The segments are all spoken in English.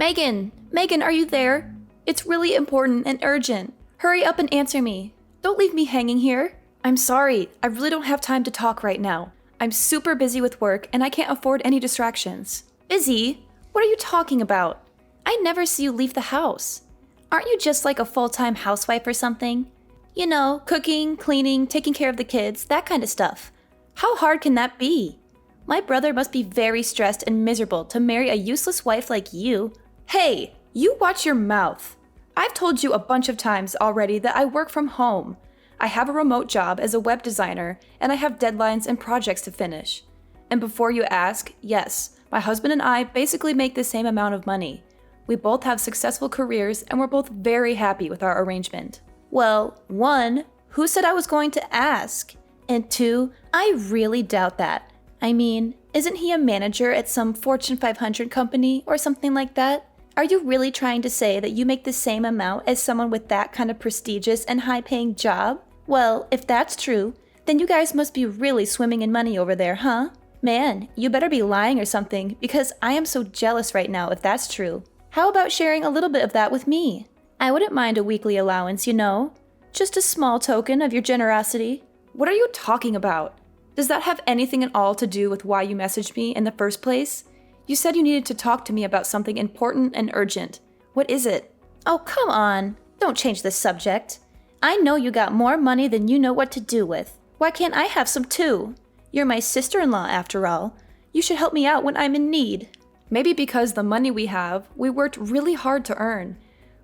Megan! Megan, are you there? It's really important and urgent. Hurry up and answer me. Don't leave me hanging here. I'm sorry, I really don't have time to talk right now. I'm super busy with work and I can't afford any distractions. Busy? What are you talking about? I never see you leave the house. Aren't you just like a full-time housewife or something? You know, cooking, cleaning, taking care of the kids, that kind of stuff. How hard can that be? My brother must be very stressed and miserable to marry a useless wife like you. Hey, you watch your mouth. I've told you a bunch of times already that I work from home. I have a remote job as a web designer, and I have deadlines and projects to finish. And before you ask, yes, my husband and I basically make the same amount of money. We both have successful careers, and we're both very happy with our arrangement. Well, 1, who said I was going to ask? And 2, I really doubt that. I mean, isn't he a manager at some Fortune 500 company or something like that? Are you really trying to say that you make the same amount as someone with that kind of prestigious and high-paying job? Well, if that's true, then you guys must be really swimming in money over there, huh? Man, you better be lying or something, because I am so jealous right now if that's true. How about sharing a little bit of that with me? I wouldn't mind a weekly allowance, you know? Just a small token of your generosity. What are you talking about? Does that have anything at all to do with why you messaged me in the first place? You said you needed to talk to me about something important and urgent. What is it? Oh, come on. Don't change the subject. I know you got more money than you know what to do with. Why can't I have some too? You're my sister-in-law after all. You should help me out when I'm in need. Maybe because the money we have, we worked really hard to earn.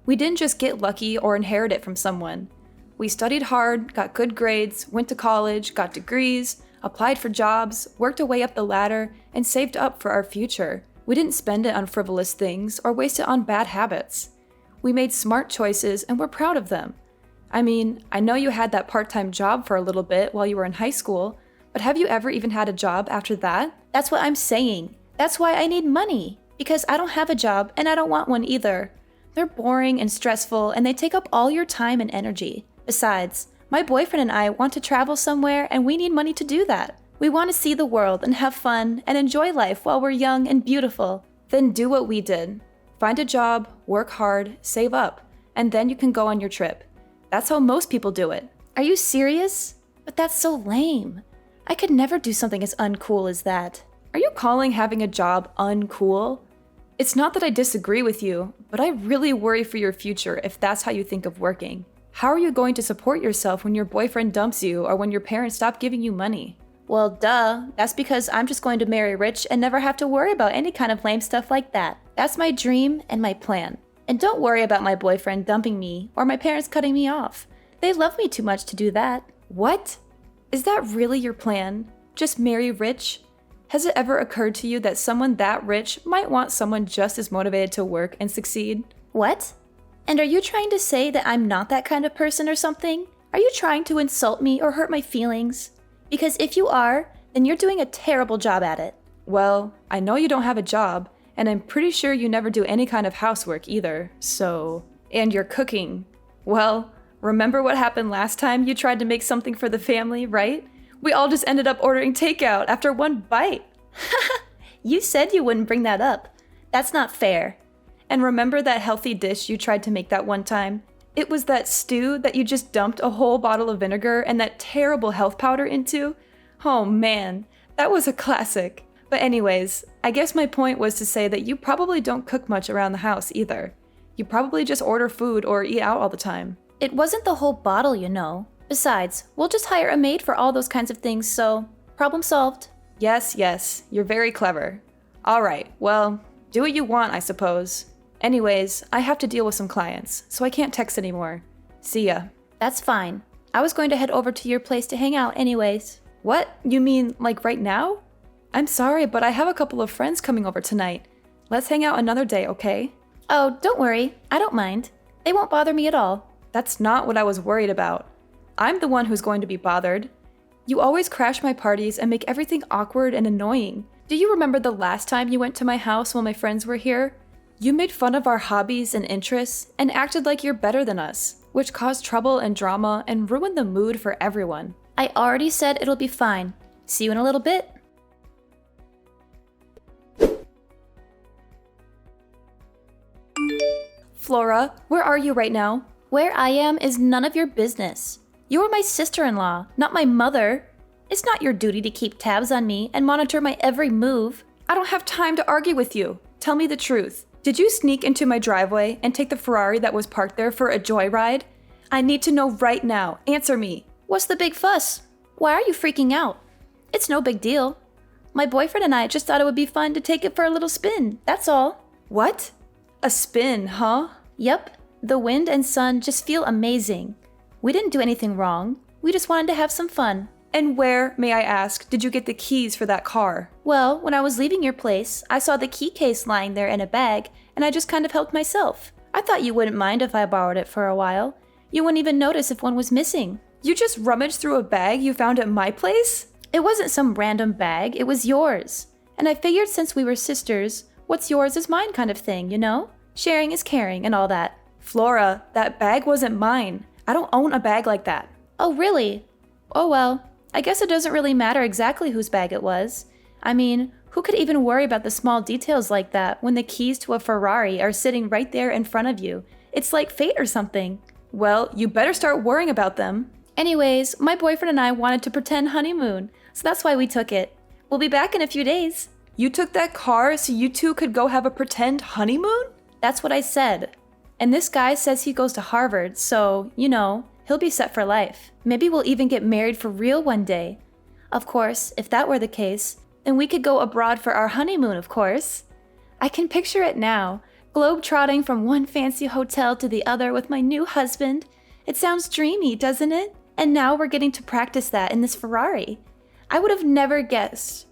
We didn't just get lucky or inherit it from someone. We studied hard, got good grades, went to college, got degrees, applied for jobs, worked our way up the ladder, and saved up for our future. We didn't spend it on frivolous things or waste it on bad habits. We made smart choices and we're proud of them. I mean, I know you had that part-time job for a little bit while you were in high school, but have you ever even had a job after that? That's what I'm saying. That's why I need money, because I don't have a job and I don't want one either. They're boring and stressful and they take up all your time and energy. Besides, my boyfriend and I want to travel somewhere and we need money to do that. We want to see the world and have fun and enjoy life while we're young and beautiful. Then do what we did. Find a job, work hard, save up, and then you can go on your trip. That's how most people do it. Are you serious? But that's so lame. I could never do something as uncool as that. Are you calling having a job uncool? It's not that I disagree with you, but I really worry for your future if that's how you think of working. How are you going to support yourself when your boyfriend dumps you or when your parents stop giving you money? Well, duh. That's because I'm just going to marry rich and never have to worry about any kind of lame stuff like that. That's my dream and my plan. And don't worry about my boyfriend dumping me or my parents cutting me off. They love me too much to do that. What? Is that really your plan? Just marry rich? Has it ever occurred to you that someone that rich might want someone just as motivated to work and succeed? What? And are you trying to say that I'm not that kind of person or something? Are you trying to insult me or hurt my feelings? Because if you are, then you're doing a terrible job at it. Well, I know you don't have a job, and I'm pretty sure you never do any kind of housework either, so... And you're cooking. Well, remember what happened last time you tried to make something for the family, right? We all just ended up ordering takeout after one bite. You said you wouldn't bring that up. That's not fair. And remember that healthy dish you tried to make that one time? It was that stew that you just dumped a whole bottle of vinegar and that terrible health powder into? Oh man, that was a classic. But anyways, I guess my point was to say that you probably don't cook much around the house either. You probably just order food or eat out all the time. It wasn't the whole bottle, you know. Besides, we'll just hire a maid for all those kinds of things, so problem solved. Yes, you're very clever. Alright, well, do what you want, I suppose. Anyways, I have to deal with some clients, so I can't text anymore. See ya. That's fine. I was going to head over to your place to hang out anyways. What? You mean, like right now? I'm sorry, but I have a couple of friends coming over tonight. Let's hang out another day, okay? Oh, don't worry. I don't mind. They won't bother me at all. That's not what I was worried about. I'm the one who's going to be bothered. You always crash my parties and make everything awkward and annoying. Do you remember the last time you went to my house when my friends were here? You made fun of our hobbies and interests and acted like you're better than us, which caused trouble and drama and ruined the mood for everyone. I already said it'll be fine. See you in a little bit. Flora, where are you right now? Where I am is none of your business. You are my sister-in-law, not my mother. It's not your duty to keep tabs on me and monitor my every move. I don't have time to argue with you. Tell me the truth. Did you sneak into my driveway and take the Ferrari that was parked there for a joyride? I need to know right now. Answer me. What's the big fuss? Why are you freaking out? It's no big deal. My boyfriend and I just thought it would be fun to take it for a little spin, that's all. What? A spin, huh? Yep. The wind and sun just feel amazing. We didn't do anything wrong. We just wanted to have some fun. And where, may I ask, did you get the keys for that car? Well, when I was leaving your place, I saw the key case lying there in a bag, and I just kind of helped myself. I thought you wouldn't mind if I borrowed it for a while. You wouldn't even notice if one was missing. You just rummaged through a bag you found at my place? It wasn't some random bag, it was yours. And I figured since we were sisters, what's yours is mine kind of thing, you know? Sharing is caring and all that. Flora, that bag wasn't mine. I don't own a bag like that. Oh, really? Oh well. I guess it doesn't really matter exactly whose bag it was. I mean, who could even worry about the small details like that when the keys to a Ferrari are sitting right there in front of you? It's like fate or something. Well, you better start worrying about them. Anyways, my boyfriend and I wanted to pretend honeymoon, so that's why we took it. We'll be back in a few days. You took that car so you two could go have a pretend honeymoon? That's what I said. And this guy says he goes to Harvard, so, you know, he'll be set for life. Maybe we'll even get married for real one day. Of course, if that were the case, then we could go abroad for our honeymoon, of course. I can picture it now, globe-trotting from one fancy hotel to the other with my new husband. It sounds dreamy, doesn't it? And now we're getting to practice that in this Ferrari. I would have never guessed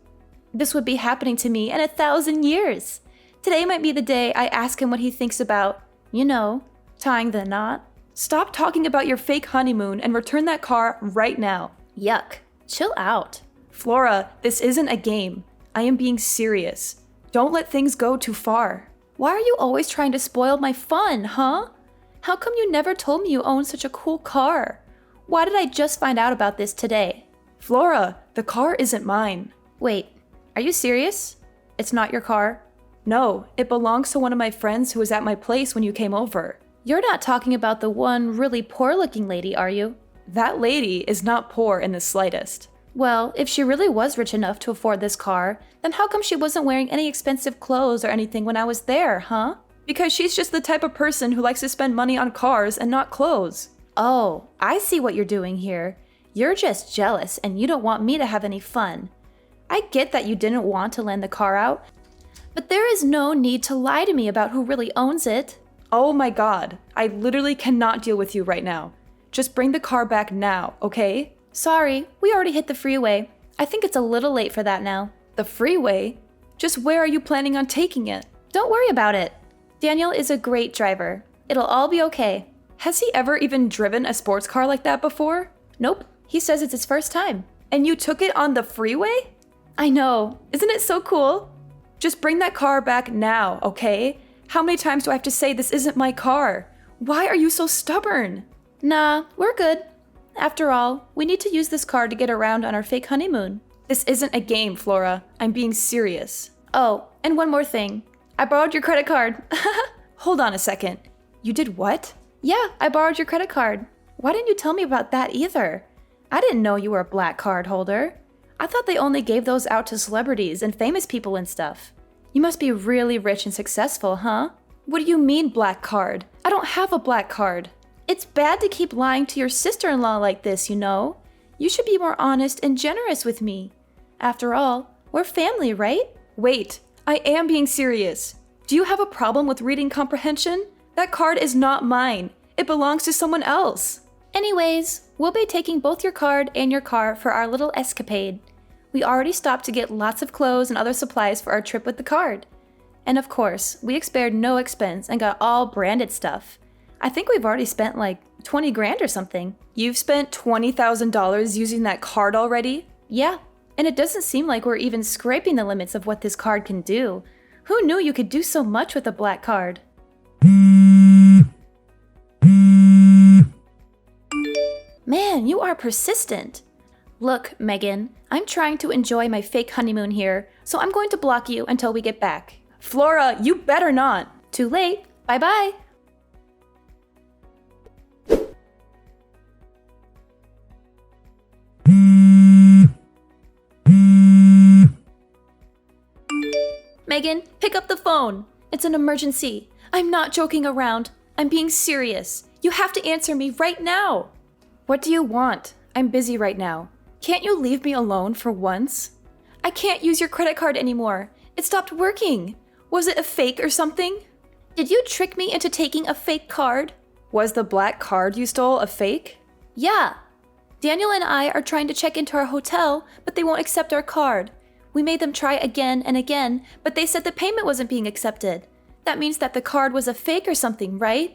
this would be happening to me in 1,000 years. Today might be the day I ask him what he thinks about, you know, tying the knot. Stop talking about your fake honeymoon and return that car right now. Yuck. Chill out. Flora, this isn't a game. I am being serious. Don't let things go too far. Why are you always trying to spoil my fun, huh? How come you never told me you own such a cool car? Why did I just find out about this today? Flora, the car isn't mine. Wait, are you serious? It's not your car? No, it belongs to one of my friends who was at my place when you came over. You're not talking about the one really poor-looking lady, are you? That lady is not poor in the slightest. Well, if she really was rich enough to afford this car, then how come she wasn't wearing any expensive clothes or anything when I was there, huh? Because she's just the type of person who likes to spend money on cars and not clothes. Oh, I see what you're doing here. You're just jealous and you don't want me to have any fun. I get that you didn't want to lend the car out, but there is no need to lie to me about who really owns it. Oh my god, I literally cannot deal with you right now. Just bring the car back now, okay? Sorry, we already hit the freeway. I think it's a little late for that now. The freeway? Just where are you planning on taking it? Don't worry about it. Daniel is a great driver. It'll all be okay. Has he ever even driven a sports car like that before? Nope, he says it's his first time. And you took it on the freeway? I know, isn't it so cool? Just bring that car back now, okay? How many times do I have to say this isn't my car? Why are you so stubborn? Nah, we're good. After all, we need to use this car to get around on our fake honeymoon. This isn't a game, Flora. I'm being serious. Oh, and one more thing. I borrowed your credit card. Hold on a second. You did what? Yeah, I borrowed your credit card. Why didn't you tell me about that either? I didn't know you were a black card holder. I thought they only gave those out to celebrities and famous people and stuff. You must be really rich and successful, huh? What do you mean, black card? I don't have a black card. It's bad to keep lying to your sister-in-law like this, you know? You should be more honest and generous with me. After all, we're family, right? Wait, I am being serious. Do you have a problem with reading comprehension? That card is not mine. It belongs to someone else. Anyways, we'll be taking both your card and your car for our little escapade. We already stopped to get lots of clothes and other supplies for our trip with the card. And of course, we spared no expense and got all branded stuff. I think we've already spent like 20 grand or something. You've spent $20,000 using that card already? Yeah, and it doesn't seem like we're even scraping the limits of what this card can do. Who knew you could do so much with a black card? Man, you are persistent. Look, Megan, I'm trying to enjoy my fake honeymoon here, so I'm going to block you until we get back. Flora, you better not. Too late. Bye-bye. Megan, pick up the phone. It's an emergency. I'm not joking around. I'm being serious. You have to answer me right now. What do you want? I'm busy right now. Can't you leave me alone for once? I can't use your credit card anymore. It stopped working. Was it a fake or something? Did you trick me into taking a fake card? Was the black card you stole a fake? Yeah. Daniel and I are trying to check into our hotel, but they won't accept our card. We made them try again and again, but they said the payment wasn't being accepted. That means that the card was a fake or something, right?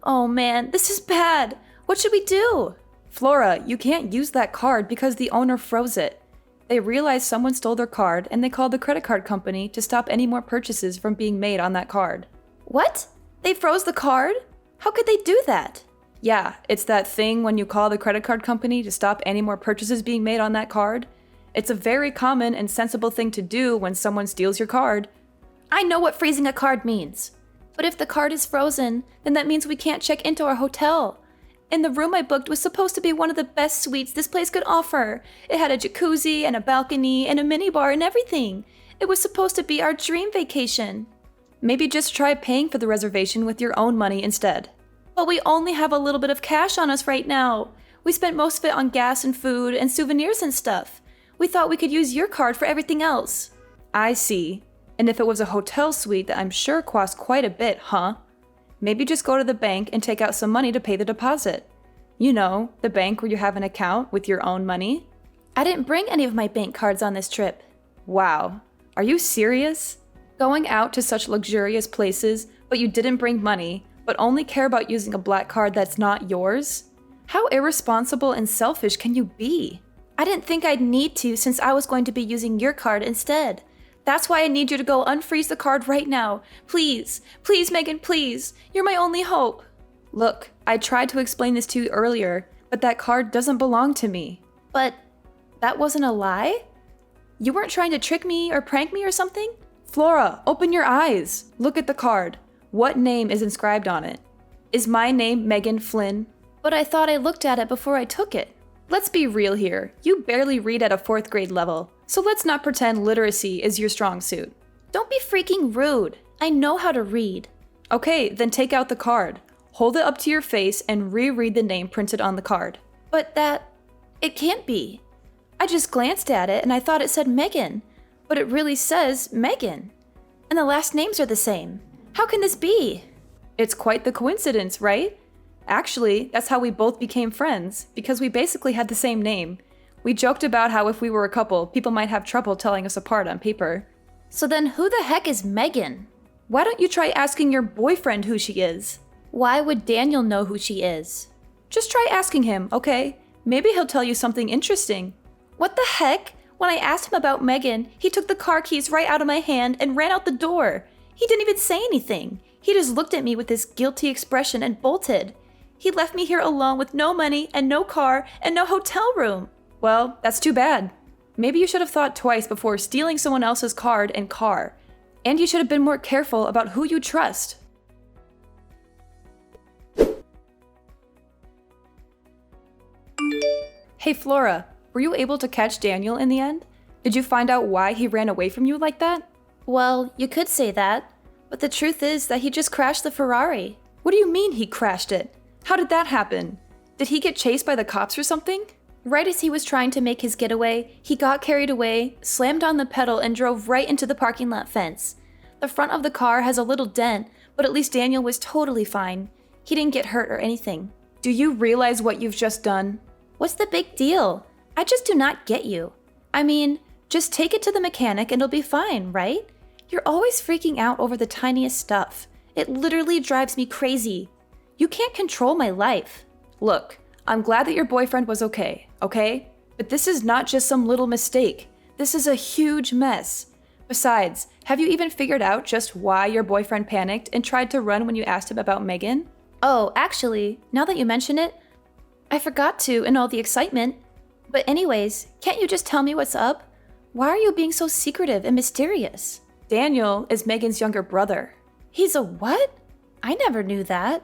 Oh man, this is bad. What should we do? Flora, you can't use that card because the owner froze it. They realized someone stole their card and they called the credit card company to stop any more purchases from being made on that card. What? They froze the card? How could they do that? Yeah, it's that thing when you call the credit card company to stop any more purchases being made on that card. It's a very common and sensible thing to do when someone steals your card. I know what freezing a card means. But if the card is frozen, then that means we can't check into our hotel. And the room I booked was supposed to be one of the best suites this place could offer. It had a jacuzzi and a balcony and a minibar and everything. It was supposed to be our dream vacation. Maybe just try paying for the reservation with your own money instead. But we only have a little bit of cash on us right now. We spent most of it on gas and food and souvenirs and stuff. We thought we could use your card for everything else. I see. And if it was a hotel suite that I'm sure cost quite a bit, huh? Maybe just go to the bank and take out some money to pay the deposit. You know, the bank where you have an account with your own money. I didn't bring any of my bank cards on this trip. Wow. Are you serious? Going out to such luxurious places, but you didn't bring money, but only care about using a black card that's not yours? How irresponsible and selfish can you be? I didn't think I'd need to since I was going to be using your card instead. That's why I need you to go unfreeze the card right now. Please, please, Megan, please. You're my only hope. Look, I tried to explain this to you earlier, but that card doesn't belong to me. But that wasn't a lie? You weren't trying to trick me or prank me or something? Flora, open your eyes. Look at the card. What name is inscribed on it? Is my name Megan Flynn? But I thought I looked at it before I took it. Let's be real here. You barely read at a 4th grade level, so let's not pretend literacy is your strong suit. Don't be freaking rude. I know how to read. Okay, then take out the card. Hold it up to your face and reread the name printed on the card. But it can't be. I just glanced at it and I thought it said Megan, but it really says Megan. And the last names are the same. How can this be? It's quite the coincidence, right? Actually, that's how we both became friends, because we basically had the same name. We joked about how if we were a couple, people might have trouble telling us apart on paper. So then who the heck is Megan? Why don't you try asking your boyfriend who she is? Why would Daniel know who she is? Just try asking him, okay? Maybe he'll tell you something interesting. What the heck? When I asked him about Megan, he took the car keys right out of my hand and ran out the door. He didn't even say anything. He just looked at me with this guilty expression and bolted. He left me here alone with no money and no car and no hotel room. Well, that's too bad. Maybe you should have thought twice before stealing someone else's card and car. And you should have been more careful about who you trust. Hey Flora, were you able to catch Daniel in the end? Did you find out why he ran away from you like that? Well, you could say that, but the truth is that he just crashed the Ferrari. What do you mean he crashed it? How did that happen? Did he get chased by the cops or something? Right as he was trying to make his getaway, he got carried away, slammed on the pedal, and drove right into the parking lot fence. The front of the car has a little dent, but at least Daniel was totally fine. He didn't get hurt or anything. Do you realize what you've just done? What's the big deal? I just do not get you. I mean, just take it to the mechanic and it'll be fine, right? You're always freaking out over the tiniest stuff. It literally drives me crazy. You can't control my life. Look, I'm glad that your boyfriend was okay? But this is not just some little mistake. This is a huge mess. Besides, have you even figured out just why your boyfriend panicked and tried to run when you asked him about Megan? Oh, actually, now that you mention it, I forgot to in all the excitement. But anyways, can't you just tell me what's up? Why are you being so secretive and mysterious? Daniel is Megan's younger brother. He's a what? I never knew that.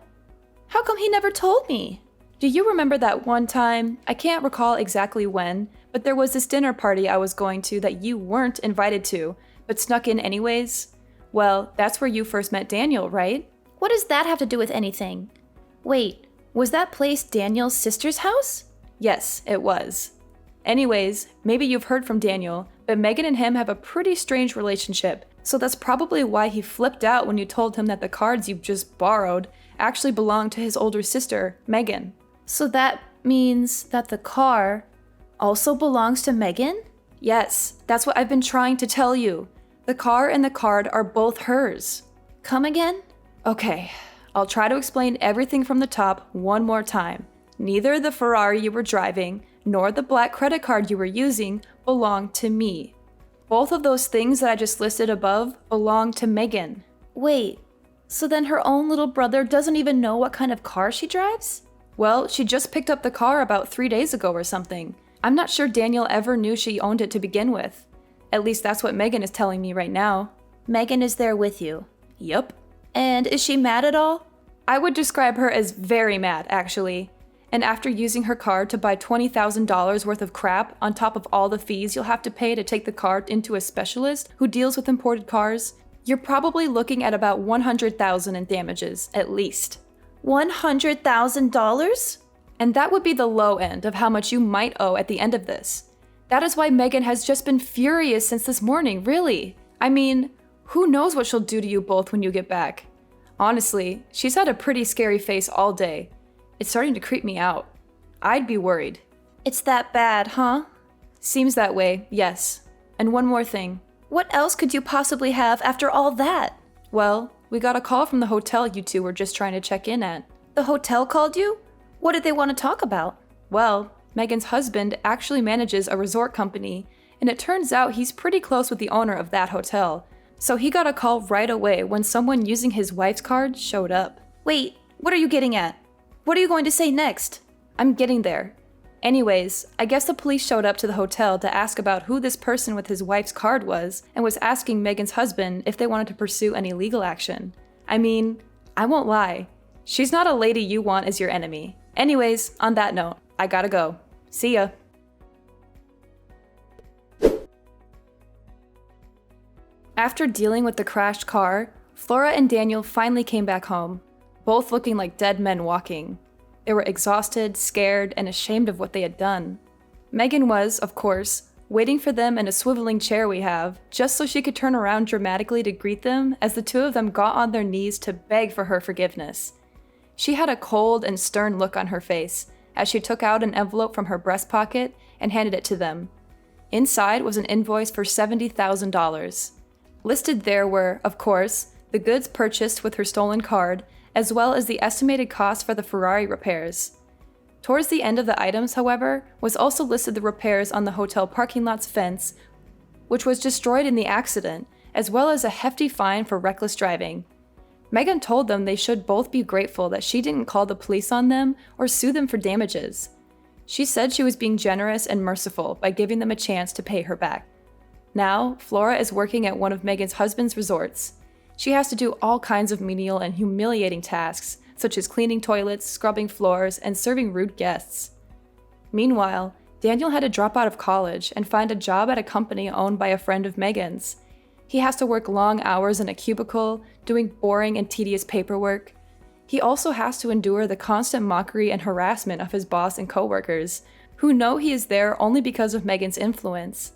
How come he never told me? Do you remember that one time, I can't recall exactly when, but there was this dinner party I was going to that you weren't invited to, but snuck in anyways? Well, that's where you first met Daniel, right? What does that have to do with anything? Wait, was that place Daniel's sister's house? Yes, it was. Anyways, maybe you've heard from Daniel, but Megan and him have a pretty strange relationship, so that's probably why he flipped out when you told him that the cards you just borrowed actually belonged to his older sister, Megan. So that means that the car also belongs to Megan? Yes, that's what I've been trying to tell you. The car and the card are both hers. Come again? Okay, I'll try to explain everything from the top one more time. Neither the Ferrari you were driving nor the black credit card you were using belong to me. Both of those things that I just listed above belong to Megan. Wait, so then her own little brother doesn't even know what kind of car she drives? Well, she just picked up the car about 3 days ago or something. I'm not sure Daniel ever knew she owned it to begin with. At least that's what Megan is telling me right now. Megan is there with you? Yup. And is she mad at all? I would describe her as very mad, actually. And after using her card to buy $20,000 worth of crap on top of all the fees you'll have to pay to take the car into a specialist who deals with imported cars, you're probably looking at about $100,000 in damages, at least. $100,000? And that would be the low end of how much you might owe at the end of this. That is why Megan has just been furious since this morning, really. I mean, who knows what she'll do to you both when you get back. Honestly, she's had a pretty scary face all day. It's starting to creep me out. I'd be worried. It's that bad, huh? Seems that way, yes. And one more thing. What else could you possibly have after all that? Well, we got a call from the hotel you two were just trying to check in at. The hotel called you? What did they want to talk about? Well, Megan's husband actually manages a resort company, and it turns out he's pretty close with the owner of that hotel. So he got a call right away when someone using his wife's card showed up. Wait, what are you getting at? What are you going to say next? I'm getting there. Anyways, I guess the police showed up to the hotel to ask about who this person with his wife's card was and was asking Megan's husband if they wanted to pursue any legal action. I mean, I won't lie. She's not a lady you want as your enemy. Anyways, on that note, I gotta go. See ya. After dealing with the crashed car, Flora and Daniel finally came back home, both looking like dead men walking. They were exhausted, scared, and ashamed of what they had done. Megan was, of course, waiting for them in a swiveling chair we have, just so she could turn around dramatically to greet them as the two of them got on their knees to beg for her forgiveness. She had a cold and stern look on her face as she took out an envelope from her breast pocket and handed it to them. Inside was an invoice for $70,000. Listed there were, of course, the goods purchased with her stolen card, as well as the estimated cost for the Ferrari repairs. Towards the end of the items, however, was also listed the repairs on the hotel parking lot's fence, which was destroyed in the accident, as well as a hefty fine for reckless driving. Megan told them they should both be grateful that she didn't call the police on them or sue them for damages. She said she was being generous and merciful by giving them a chance to pay her back. Now, Flora is working at one of Megan's husband's resorts. She has to do all kinds of menial and humiliating tasks, such as cleaning toilets, scrubbing floors, and serving rude guests. Meanwhile, Daniel had to drop out of college and find a job at a company owned by a friend of Megan's. He has to work long hours in a cubicle, doing boring and tedious paperwork. He also has to endure the constant mockery and harassment of his boss and coworkers, who know he is there only because of Megan's influence.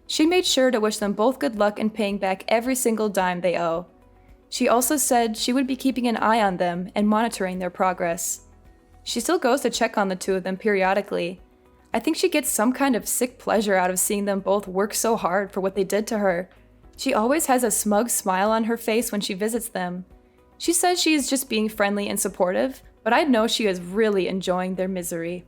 She made sure to wish them both good luck in paying back every single dime they owe. She also said she would be keeping an eye on them and monitoring their progress. She still goes to check on the two of them periodically. I think she gets some kind of sick pleasure out of seeing them both work so hard for what they did to her. She always has a smug smile on her face when she visits them. She says she is just being friendly and supportive, but I know she is really enjoying their misery.